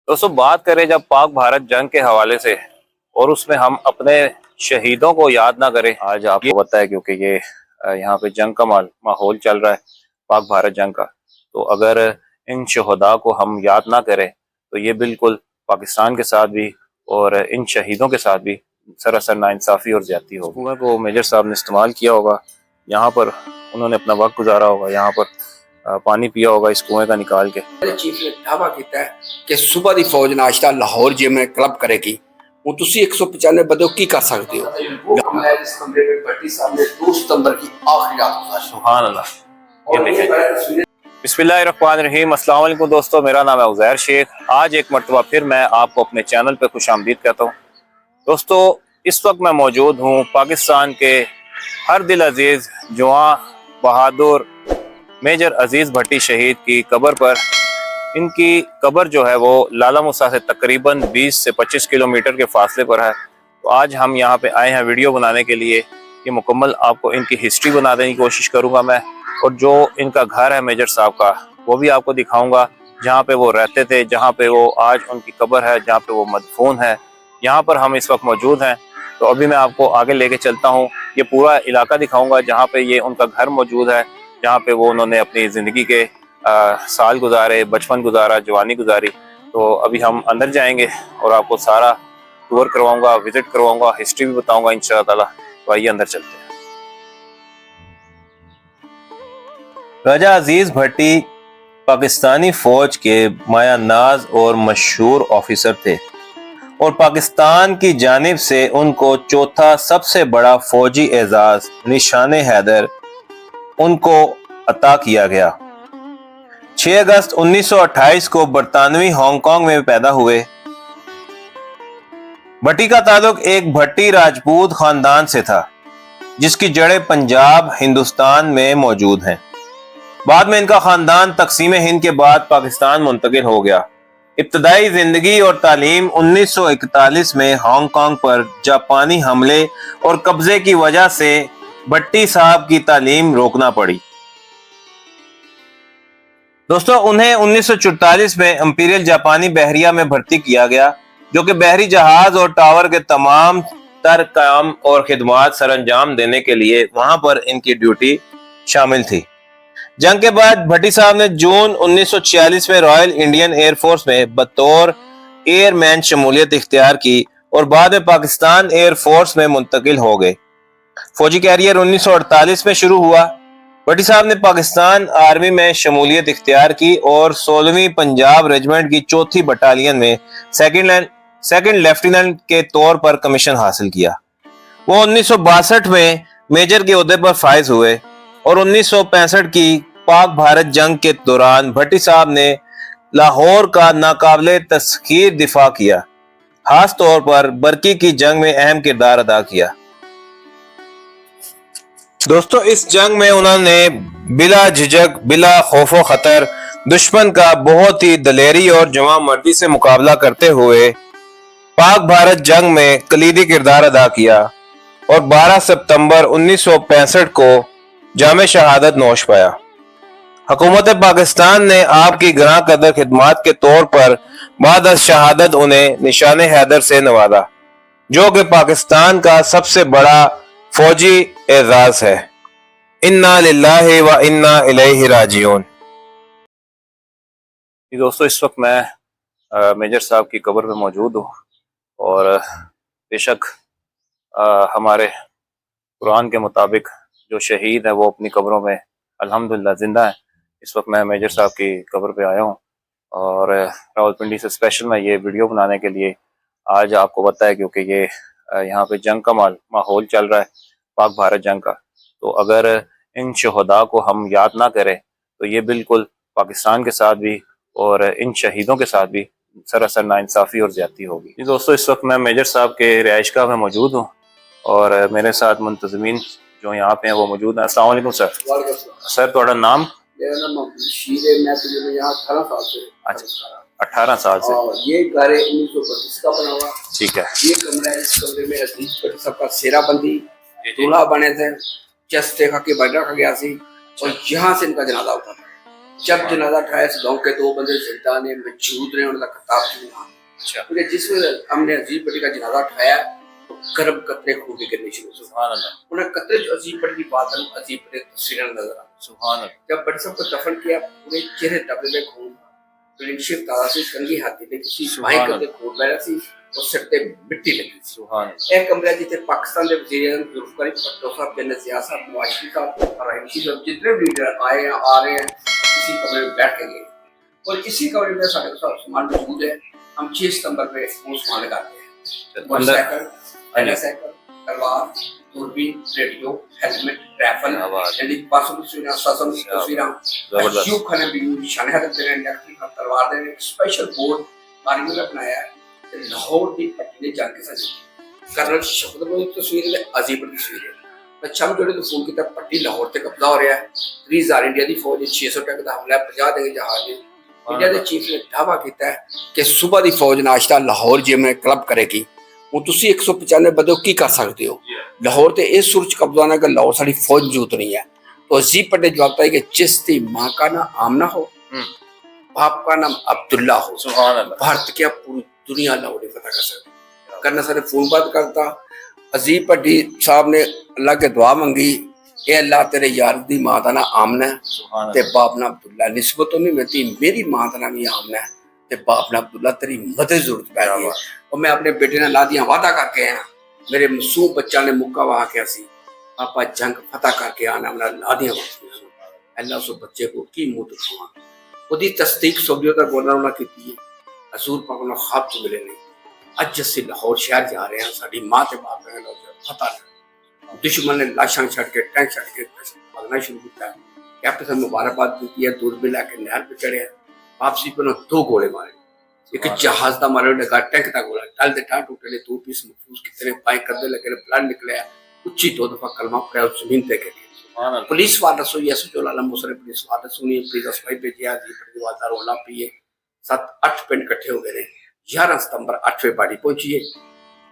दोस्तों बात करें जब पाक भारत जंग के हवाले से और उसमें हम अपने शहीदों को याद ना करें, आज आपको पता है क्योंकि ये यहाँ पे जंग का माहौल चल रहा है, पाक भारत जंग का। तो अगर इन शहदा को हम याद ना करें तो ये बिल्कुल पाकिस्तान के साथ भी और इन शहीदों के साथ भी सरासर नाइंसाफ़ी और ज्यादती होगी। कुएं को मेजर साहब ने इस्तेमाल किया होगा, यहाँ पर उन्होंने अपना वक्त गुजारा होगा, यहाँ पर पानी पिया होगा इस कुएं का निकाल के। चीफ ने दावा किया है कि सुबह की फौज नाश्ता लाहौर जे में क्लब करेगी। वो तुसी 195 बंदे की कर सकते हो। इस कमरे में भट्टी साहब ने 2 सितंबर की आखिरी रात गुजारी। सुभान अल्लाह। ये देखें। बिस्मिल्लाहिर्रहमानिर्रहीम। अस्सलाम वालेकुम दोस्तों, मेरा नाम है उज़ैर शेख। आज एक मरतबा फिर मैं आपको अपने चैनल पे खुशामदीद कहता हूँ। दोस्तों इस वक्त मैं मौजूद हूँ पाकिस्तान के हर दिल अजीज जवां बहादुर मेजर अजीज भट्टी शहीद की कब्र पर। इनकी कब्र जो है वो लाला मूसा से तकरीबन 20 से 25 किलोमीटर के फासले पर है। तो आज हम यहाँ पे आए हैं वीडियो बनाने के लिए। ये मुकम्मल आपको इनकी हिस्ट्री बना देने की कोशिश करूँगा मैं, और जो इनका घर है मेजर साहब का वो भी आपको दिखाऊंगा, जहाँ पे वो रहते थे, जहाँ पे वो आज उनकी कब्र है, जहाँ पे वो मदफून है। यहाँ पर हम इस वक्त मौजूद हैं। तो अभी मैं आपको आगे लेके चलता हूँ, ये पूरा इलाका दिखाऊंगा जहाँ पे ये उनका घर मौजूद है, जहाँ पे वो उन्होंने अपनी ज़िंदगी के साल गुजारे, बचपन गुजारा, जवानी गुजारी। तो अभी हम अंदर जाएंगे और आपको सारा टूर करवाऊंगा, विजिट करवाऊंगा, हिस्ट्री भी बताऊंगा इंशाअल्लाह ताला। तो आइए अंदर चलते हैं। राजा अजीज भट्टी पाकिस्तानी फौज के माया नाज और मशहूर ऑफिसर थे और पाकिस्तान की जानिब से उनको चौथा सबसे बड़ा फौजी एजाज निशान हैदर उनको अता किया गया। 6 अगस्त 1928 को बरतानवी हांगकांग में पैदा हुए। भट्टी का ताल्लुक एक भट्टी राजपूत खानदान से था जिसकी जड़ें पंजाब हिंदुस्तान में मौजूद हैं। बाद में इनका खानदान तकसीम हिंद के बाद पाकिस्तान मुंतकिल हो गया। इब्तदाई जिंदगी और तालीम 1941 में हांगकांग पर जापानी हमले और कब्जे की वजह से भट्टी साहब की तालीम रोकना पड़ी। दोस्तों उन्हें 1944 में इंपीरियल जापानी बहरिया में भर्ती किया गया, जो कि बहरी जहाज और टावर के तमाम तर काम और खिदमात सरंजाम देने के लिए वहां पर इनकी ड्यूटी शामिल थी। जंग के बाद भट्टी साहब ने जून 1946 में रॉयल इंडियन एयरफोर्स में बतौर एयरमैन शमूलियत इख्तियार की और बाद में पाकिस्तान एयरफोर्स में मुंतकिल हो गए। फौजी कैरियर 1948 में शुरू हुआ। भट्टी साहब ने पाकिस्तान आर्मी में शमूलियत इख्तियार की और 16वीं पंजाब रेजिमेंट की 4थी बटालियन में सेकंड लेफ्टिनेंट के तौर पर कमीशन हासिल किया। वो 1962 में मेजर के ओहदे पर फाइज हुए और 1965 की पाक भारत जंग के दौरान भट्टी साहब ने लाहौर का नाकाबिले तस्खीर दिफा किया, खास तौर पर बरकी की जंग में अहम किरदार अदा किया। दोस्तों इस जंग में उन्होंने बिला झिझक, बिला खौफो खतर दुश्मन का बहुत ही दलेरी और जवां मर्दी से मुकाबला करते हुए पाक भारत जंग में कलीदी किरदार अदा किया और 12 सितंबर 1965 को जामे शहादत नोश पाया। हुकूमत पाकिस्तान ने आपकी ग्रां कदर खिदमात के तौर पर बाद अज शहादत उन्हें निशान हैदर से नवाजा, जो कि पाकिस्तान का सबसे बड़ा फौजी एजाज है। इन्ना लिल्लाहि व इन्ना इलैहि राजिऊन। दोस्तों इस वक्त मैं मेजर साहब की कब्र पे मौजूद हूँ और बेशक हमारे कुरान के मुताबिक जो शहीद है वो अपनी कब्रों में अल्हम्दुलिल्लाह जिंदा है। इस वक्त मैं मेजर साहब की कब्र पे आया हूँ और रावलपिंडी से स्पेशल मैं ये वीडियो बनाने के लिए आज आपको पता है क्योंकि ये यहाँ पे जंग का माहौल चल रहा है, पाक भारत जंग का। तो अगर इन शहदा को हम याद ना करें तो ये बिल्कुल पाकिस्तान के साथ भी और इन शहीदों के साथ भी सरासर नाइंसाफ़ी और ज्यादती होगी। जी दोस्तों इस वक्त मैं मेजर साहब के रिहाइशगाह में मौजूद हूँ और मेरे साथ मुंतज़मीन जो यहाँ पे हैं वो मौजूद हैं। अस्सलाम वालेकुम सर। सर थोड़ा नाम? मेरा नाम बशीर है। मैं तो यहाँ 18 साल से। अच्छा 18 साल से। ये घर 1932 का बना हुआ। ठीक है। ये कमरा है, इस कमरे में अजीज भट्टी साहब का सेरा बंदी दूल्हा बने थे, चस्ते खा के बैठ रखा गया सी और यहाँ से इनका जनाजा उठा था। जब जनाजा उठाया सदों के दो बंदे जिंदा ने मौजूद रहे, उनका खिताब सुना। अच्छा क्योंकि जिस हमने अजीब पट्टी का जनाजा उठाया तो गर्म कतरे खून के गिरने शुरू हुए। सुभान अल्लाह उन्हें कतरे जो अजीब पट्टी की बात है, अजीब पट्टी तस्वीरें नजर आ। सुभान अल्लाह। जब बड़ी साहब को दफन किया, पूरे चेहरे दबे में खून, क्लीनशिप तारा से कंगी हाथी ने किसी भाई करते खून बह सी और सिर पे मिट्टी लगी। सुभान अल्लाह। एक कमरा जिथे पाकिस्तान के वजीर आज़म जुल्फिकार भुट्टो साहब, बेनज़ीर साहब, नवाज शरीफ साहब और रहीम साहब, जितने भी लीडर आए हैं आ रहे हैं, इसी कमरे में बैठ के गए। और इसी कमरे में सारे सामान मौजूद है। हम 6 सितंबर पे वो सामान लगाते हैं। मोटरसाइकिल, तलवार, दूरबीन, रेडियो, हेलमेट, राइफल, यानी पासों की तस्वीरें, सासों की तस्वीरें, अयूब खान भी निशाने हथेली ने इलेक्ट्रिक तलवार दे एक स्पेशल बोर्ड कारीगर ने बनाया है। लाहौर की पट्टी ने जाके सजी कर्नल शफकत की तस्वीर है, अजीब की तस्वीर है। अच्छा हम जोड़े तो फोन की पट्टी लाहौर से कब्जा हो रहा है। 30,000 इंडिया की फौज, 600 टैंक का हमला, 50 के जहाज। इंडिया के चीफ ने दावा किया कि सुबह की फौज नाश्ता लाहौर जिम क्लब करेगी। ਹੁਣ ਤੁਸੀਂ 195 ਬੰਦੇ ਕੀ ਕਰ ਸਕਦੇ ਹੋ? ਲਾਹੌਰ ਤੇ ਇਸ ਸੂਰਜ ਕਬਜ਼ਾ ਨਾ ਕਿ ਲਾਹੌਰ ਸਾਡੀ ਫੌਜ ਮੌਜੂਦ ਨਹੀਂ है। तो अजीब पट्टी जवाब है कि जिसकी माँ का नाम आमना हो, बाप का नाम अब्दुल्ला हो, भारत की पूरी दुनिया लाहौर पता कर सकती। करना सारे फोन बात करता। अजीब पट्टी साहब ने अल्लाह के दुआ मंगी, ए अल्लाह तेरे यार दी माँ का नाम आमना है ते बाप नाम अब्दुल्ला। निस्बत तो नहीं मिलती, मेरी माँ का नाम ही आमना है ते बाप नाम अब्दुल्ला, तेरी मदद जरूरत पै रही है। और मैं अपने बेटे ने ला दिया वादा करके आया, मेरे मासूम बच्चा ने मुक्का वहा के सी पापा जंग फतह करके आना, मैं ला दिया अल्लाह उस बच्चे को की मुंह दिखावा। ਉਹਦੀ तस्दीक सोबियों का गवर्नर ने की है। हजूर पाक ने ख्वाब तो मिले नहीं। अज असी लाहौर शहर जा रहे हैं, साड़ी माँ ते बाप ने फतह दुश्मन ने लाशां छड़ के टैंक छड़ के भागना शुरू किया। कैप्टन मुबारकबाद दी है, दूरबीन लैके नहर पे चढ़े, वापसी पर 2 गोले मारे। एक जहाज का मारे लगा, टैंक का गोला टल दे टाट टूटे, 2 पीस महफूज कितने पाए करने लगे, ब्लड निकले, उच्ची 2 दफा कलमा पड़ा उस जमीन पे गिर। पुलिस वारस हुई है, सुजोल आलम मुसरे पुलिस वारस हुई, पुलिस अस्पाई पे गया जी परिवार रोला पिए। 7-8 पिंड इकट्ठे हो गए। 11 सितंबर 8 बजे बाड़ी पहुंची है।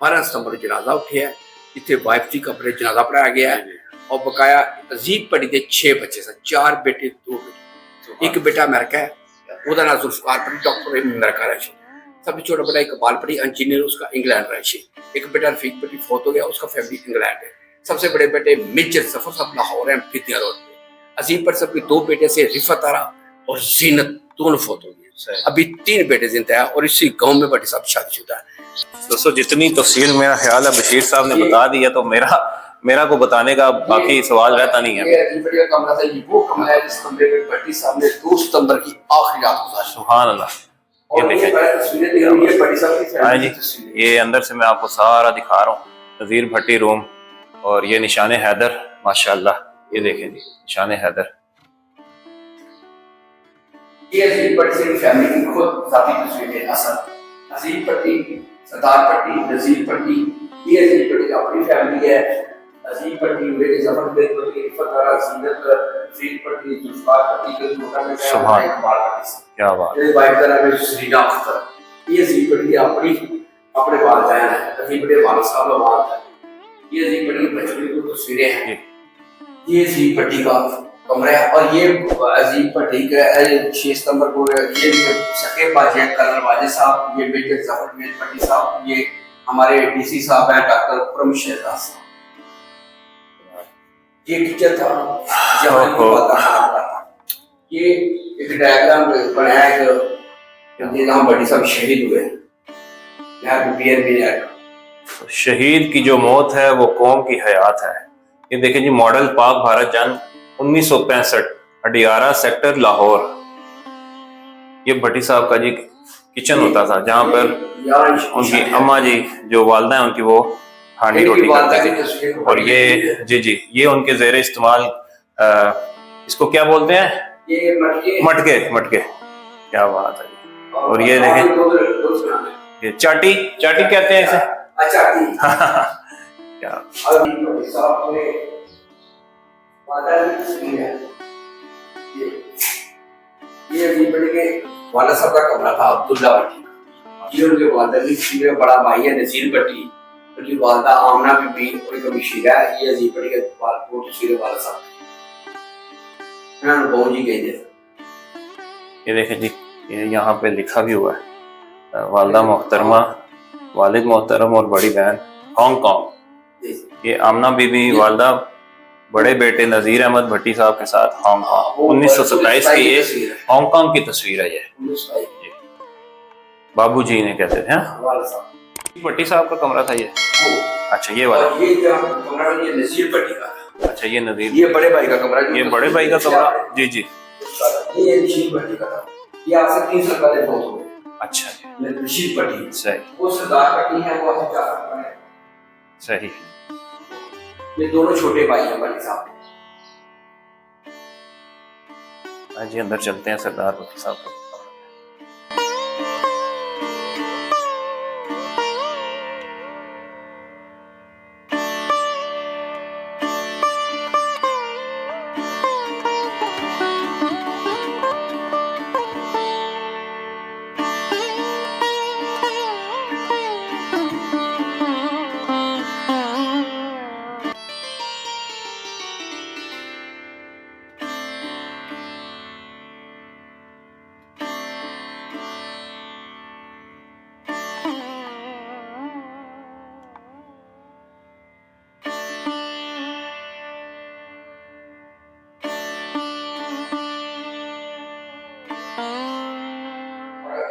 12 सितंबर जनाजा उठे है, जिथे वाइफ जी कपड़े जनाजा पढ़ाया गया है। और बकाया अजीब पड़ी के 6 बच्चे से, 4 बेटे 2 बेटे। एक बेटा अमेरिका है, ਉਹਦਾ ਨਾਮ ਜ਼ੁਲਫਕਾਰ ਪੜੀ, ਡਾਕਟਰ ਅਮਰੀਕਾ रहे। सबसे छोटा बेटा इकबाल पड़ी, इंजीनियर, उसका इंग्लैंड रहे। एक बेटा रफीक पड़ी फौत हो गया, उसका फैमिली इंग्लैंड है। सबसे बड़े बेटे मेजर सफर सब लाहौर हैं, फितिया रोड पे। अजीब पर सबके 2 बेटे से रिफत आरा और जीनत दोनों फौत हो गए। अभी 3 बेटे जिंदा है और इसी गांव में बड़ी सब शादीशुदा है। दोस्तों जितनी तफसील मेरा ख्याल है बशीर साहब ने बता दी है, तो मेरा को बताने का बाकी सवाल रहता नहीं है। ये अजीब पट्टी का कमरा था, ये वो कमरा है जिस कमरे में भट्टी साहब ने 2 सितंबर की आखिरी रात गुजारी। सुभान अल्लाह। ये देखें, हाँ जी, ये अंदर से मैं आपको सारा दिखा रहा हूँ, नज़ीर भट्टी रूम। और ये निशाने हैदर, माशाल्लाह, ये देखें जी, निशाने हैदर। ये अजीब पट्टी से फैमिली की खुद जाती तस्वीरें, असल अजीब पट्टी, सरदार पट्टी, नज़ीर पट्टी, ये अजीब पट्टी की अपनी फैमिली है। अजीब पट्टी बेटे जफर बेग पट्टी, फतरा सीनत, अजीब पट्टी, जुल्फकार पट्टी के छोटा में सुभान इकबाल पट्टी। क्या बात। ये वाइफ का नाम है श्रीना अख्तर। ये अजीब पट्टी की अपने वालिदैन है, अजीब पट्टी वालिद साहब का वालिद है। ये अजीब पट्टी की बचपन की तस्वीरें हैं। ये अजीब पट्टी का कमरा है। और ये अजीब पट्टी का 6 सितंबर को ये सके बाजी कर्नल वाजिद साहब, ये बेटे जफर बेग पट्टी साहब, ये हमारे डीसी साहब हैं डॉक्टर खुर्रम शहजाद साहब। ये किचन था जहाँ की बात था। ये एक डायग्राम बनाया है कि जहाँ बड़ी साहब शहीद हुए, यहाँ पे बियर भी है। शहीद की जो मौत है वो कौम की हयात है। ये देखें जी, मॉडल पाक भारत जंग 1965, अडियारा सेक्टर लाहौर। ये भट्टी साहब का जी किचन होता था, जहाँ पर उनकी अम्मा जी जो वालदा है उनकी, वो हांडी रोटी करते थे। और ये जी ये उनके ज़ेरे इस्तेमाल, इसको क्या बोलते हैं? ये मटके। क्या बात है जी। और ये देखें, ये चाटी कहते हैं इसे। क्या ये अजीब पट्टी के वाला साहब का कमरा था, अब्दुल्ला भट्टी। ये उनके वालदा की बड़ा भाई है नज़ीर भट्टी, उनकी वालदा आमना बीबी और एक मशीरा है। ये अजीब पट्टी के वाला साहब इन्होंने बहु जी कही थे। ये देखें जी, ये यहाँ पे लिखा भी हुआ है वालदा मोहतरमा, वालिद मोहतरम और बड़ी बहन हांगकांग। ये आमना बीबी वालदा बड़े बेटे नज़ीर अहमद भट्टी साहब के साथ हांगकांग, 1927 की ये हांगकांग की तस्वीर है। ये बाबू जी ने कहते थे। भट्टी साहब का कमरा था ये? अच्छा ये वाला। ये कमरा ये नज़ीर भट्टी का था। अच्छा ये नज़ीर, ये बड़े भाई का कमरा, ये बड़े भाई का कमरा। जी जी, ये नज़ीर भट्टी का था। ये आज से 3 साल पहले बहुत हो गए। अच्छा जी, नज़ीर भट्टी सही वो सरदार भट्टी है, वो आज 4 साल पहले। सही। ये दोनों छोटे भाई हैं भट्टी साहब। हाँ जी, अंदर चलते हैं सरदार भट्टी साहब को।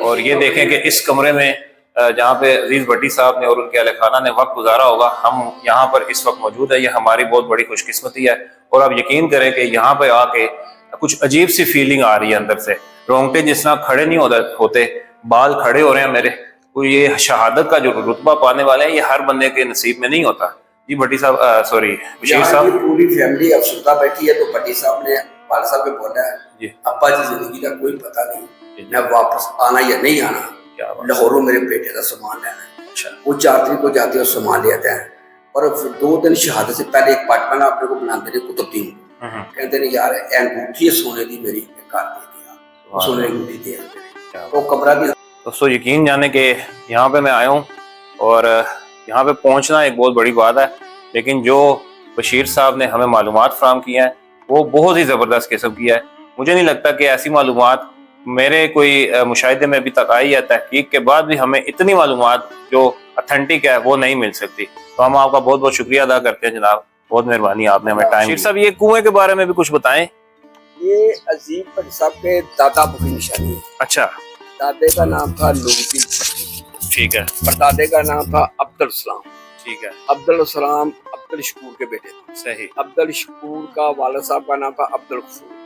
और ये देखें कि इस कमरे में जहाँ पे अजीज भट्टी साहब ने और उनके अहल खाना ने वक्त गुजारा होगा, हम यहाँ पर इस वक्त मौजूद है। ये हमारी बहुत बड़ी खुशकिस्मती है। और आप यकीन करें कि यहाँ पे आके कुछ अजीब सी फीलिंग आ रही है अंदर से। रोंगटे जिस तरह खड़े नहीं होते, बाल खड़े हो रहे हैं मेरे। तो ये शहादत का जो रुतबा पाने वाले हैं, ये हर बंदे के नसीब में नहीं होता। जी भट्टी साहब, सॉरी बशीर साहब, पूरी फैमिली अब सुल्ता बैठी है। तो भट्टी साहब ने वाल साहब को बोला है जी, अब्बा जी जिंदगी का कोई पता नहीं, मैं वापस आना या नहीं आना, लाहौरों मेरे बेटे का सामान लेना है। अच्छा, वो 4 तारीख को जाते हैं और सामान ले आते हैं। और फिर 2 दिन शहादत से पहले एक पार्टनर अपने को बनाते थे कुतुबुद्दीन, कहते नहीं यार अंगूठी सोने की मेरी कार दे दिया, सोने की अंगूठी दिया। वो कमरा भी दोस्तों यकीन जाने के यहाँ पे मैं आया हूँ और यहाँ पे पहुँचना एक बहुत बड़ी बात है। लेकिन जो बशीर साहब ने हमें मालूमात फराहम की हैं वो बहुत ही ज़बरदस्त किस्म की है। मुझे नहीं लगता कि ऐसी मालूमात मेरे कोई मुशाहिदे में अभी तक आई है। तहकीक के बाद भी हमें इतनी मालूमात जो ऑथेंटिक है वो नहीं मिल सकती। तो हम आपका बहुत बहुत शुक्रिया अदा करते हैं जनाब, बहुत मेहरबानी, आपने हमें टाइम। बशीर साहब ये कुएं के बारे में भी कुछ बताएं। ये अजीम भट्टी साहब के दादा की निशानी है। अच्छा, दादे का नाम था नूरुद्दीन भट्टी, ठीक है। परदादे का नाम था अब्दुल सलाम, ठीक है। अब्दुल सलाम अब्दुल शकूर के बेटे थे। सही। अब्दुल शकूर का वालिद साहब का नाम था अब्दुल गफूर,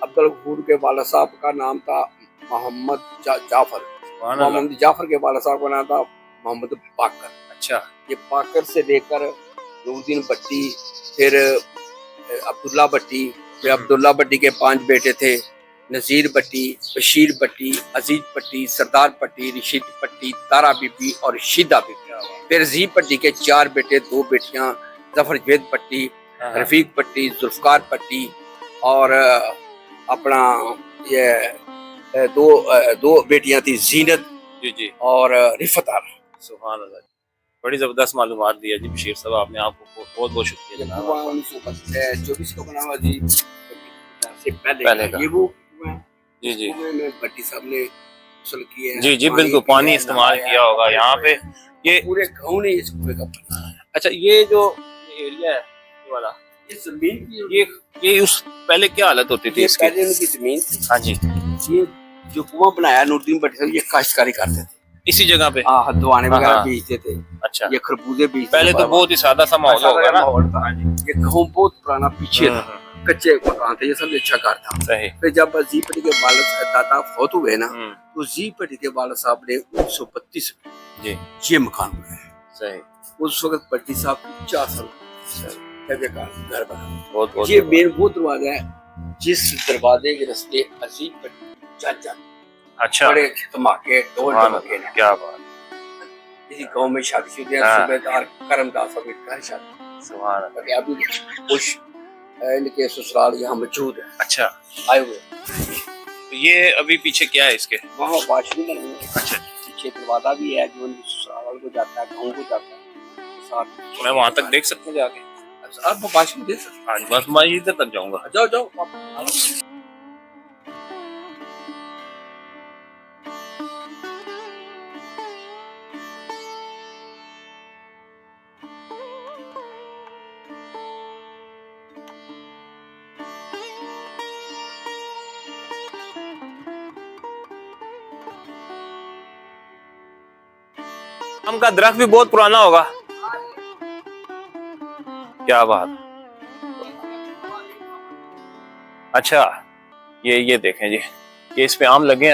अब्दुल गफूर के वालिद साहब का नाम था मोहम्मद जाफर, मोहम्मद जाफर के वालिद साहब का नाम था मोहम्मद पाकर। अच्छा, ये पाकर से लेकर नूरुद्दीन भट्टी, फिर अब्दुल्ला भट्टी, फिर अब्दुल्ला भट्टी के 5 बेटे थे, नज़ीर भट्टी, बशीर भट्टी, अजीज भट्टी, सरदार भट्टी, रशीद भट्टी, तारा बीबी और शीदा बीबी। फिर अजीज भट्टी के 4 बेटे, 2 बेटियां, जफर जवेद भट्टी, रफीक भट्टी, जुल्फकार भट्टी और अपना ये दो बेटियां थी, जीनत जी जी और रिफत आरा। सुभान अल्लाह, बड़ी जबरदस्त मालूमात दी है जी बशीर साहब, आपने आपको बहुत बहुत शुक्रिया जनाब। 1924 को बना हुआ जी, से पहले का। ये वो जी जी में भट्टी साहब ने फसल की है। जी जी बिल्कुल, पानी इस्तेमाल किया होगा यहाँ पे। ये पूरे गांव ने इस कुएं का पानी। अच्छा, ये जो एरिया है ये वाला, ये जमीन की ये उस पहले क्या हालत होती थी इसकी? पहले उनकी जमीन थी। हाँ जी, ये जो कुआं बनाया नूरुद्दीन भट्टी साहब, ये काश्तकारी करते थे इसी जगह पे। हाँ, हदवाने वगैरह हाँ। बेचते थे। अच्छा, ये खरबूजे बेचते पहले तो बहुत ही सादा सा माहौल होगा ना। ये गांव बहुत पुराना पीछे था, कच्चे मकान थे, ये सब अच्छा घर था। सही। फिर जब जी भट्टी के वालिद दादा फौत हुए ना, हम्म, तो जी भट्टी के वालिद साहब ने 1932 में जी ये मकान बनाया। सही। उस वक्त भट्टी साहब 4 साल घर बना। बहुत बहुत ये मेन वो दरवाजा है जिस दरवाजे के रास्ते अजीब भट्टी जाते। अच्छा, बड़े धमाके, ढोल धमाके। क्या बात। इसी गांव में शादी शुदी, हाँ। सूबेदार करमदास साहब के घर शादी। सुभान अल्लाह। अभी कुछ इनके ससुराल यहाँ मौजूद है, अच्छा, आए हुए। तो ये अभी पीछे क्या है इसके? वहाँ वाशरूम बने हुए हैं। अच्छा, पीछे दरवाजा भी है जो उनके ससुराल को जाता है, गाँव को जाता है। साथ मैं वहाँ तक देख सकता हूँ जाके? आप वाशरूम देख सकते हाँ, बस मैं इधर तक जाऊंगा। हैं। जाओ जाओ। आम का दरख्त भी बहुत पुराना होगा। क्या बात। अच्छा, ये देखें जी, ये इस पे आम लगे हैं,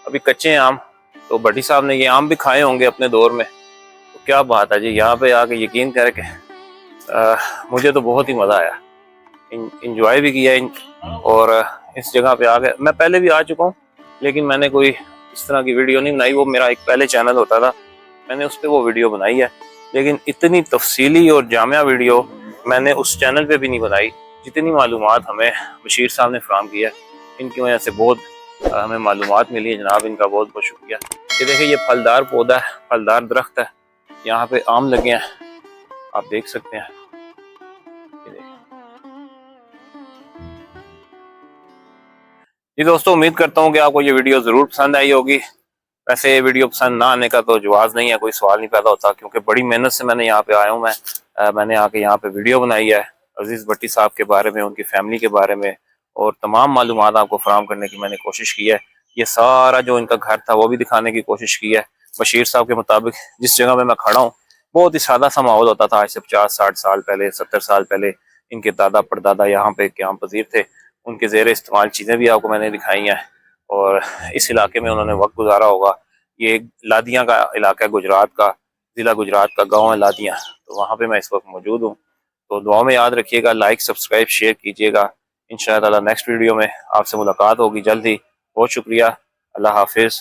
अभी कच्चे हैं आम। तो भट्टी साहब ने ये आम भी खाए होंगे अपने दौर में। तो क्या बात है जी, यहाँ पे आके यकीन करके मुझे तो बहुत ही मज़ा आया, इंजॉय भी किया। और इस जगह पे आके मैं पहले भी आ चुका हूँ, लेकिन मैंने कोई इस तरह की वीडियो नहीं बनाई। वो मेरा एक पहले चैनल होता था, मैंने उस पर वो वीडियो बनाई है, लेकिन इतनी तफसीली और जामिया वीडियो मैंने उस चैनल पे भी नहीं बनाई जितनी मालूमात हमें बशीर साहब ने फराहम किया। इनकी वजह से बहुत हमें मालूमात मिली है जनाब, इनका बहुत बहुत शुक्रिया। ये देखिए, ये फलदार पौधा है, फलदार दरख्त है, यहाँ पे आम लगे हैं, आप देख सकते हैं। ये देखिए जी दोस्तों, उम्मीद करता हूँ कि आपको ये वीडियो ज़रूर पसंद आई होगी। वैसे ये वीडियो पसंद ना आने का तो जवाब नहीं है, कोई सवाल नहीं पैदा होता, क्योंकि बड़ी मेहनत से मैंने यहाँ पे आया हूँ। मैंने आके यहाँ पे वीडियो बनाई है अजीज़ भट्टी साहब के बारे में, उनकी फैमिली के बारे में, और तमाम मालूमात आपको फराहम करने की मैंने कोशिश की है। ये सारा जो इनका घर था वो भी दिखाने की कोशिश की है। बशीर साहब के मुताबिक जिस जगह पे मैं खड़ा हूँ बहुत ही सादा सा माहौल होता था आज से 50-60 साल पहले, 70 साल पहले। इनके दादा परदादा यहाँ पे क़याम पज़ीर थे, उनके ज़ेर इस्तेमाल चीज़ें भी आपको मैंने दिखाई हैं, और इस इलाके में उन्होंने वक्त गुजारा होगा। ये लादियाँ का इलाका है, गुजरात का, ज़िला गुजरात का गांव है लादियाँ, तो वहाँ पे मैं इस वक्त मौजूद हूँ। तो दुआ में याद रखिएगा, लाइक सब्सक्राइब शेयर कीजिएगा। इंशाअल्लाह नेक्स्ट वीडियो में आपसे मुलाकात होगी जल्द ही। बहुत शुक्रिया, अल्लाह हाफिज़।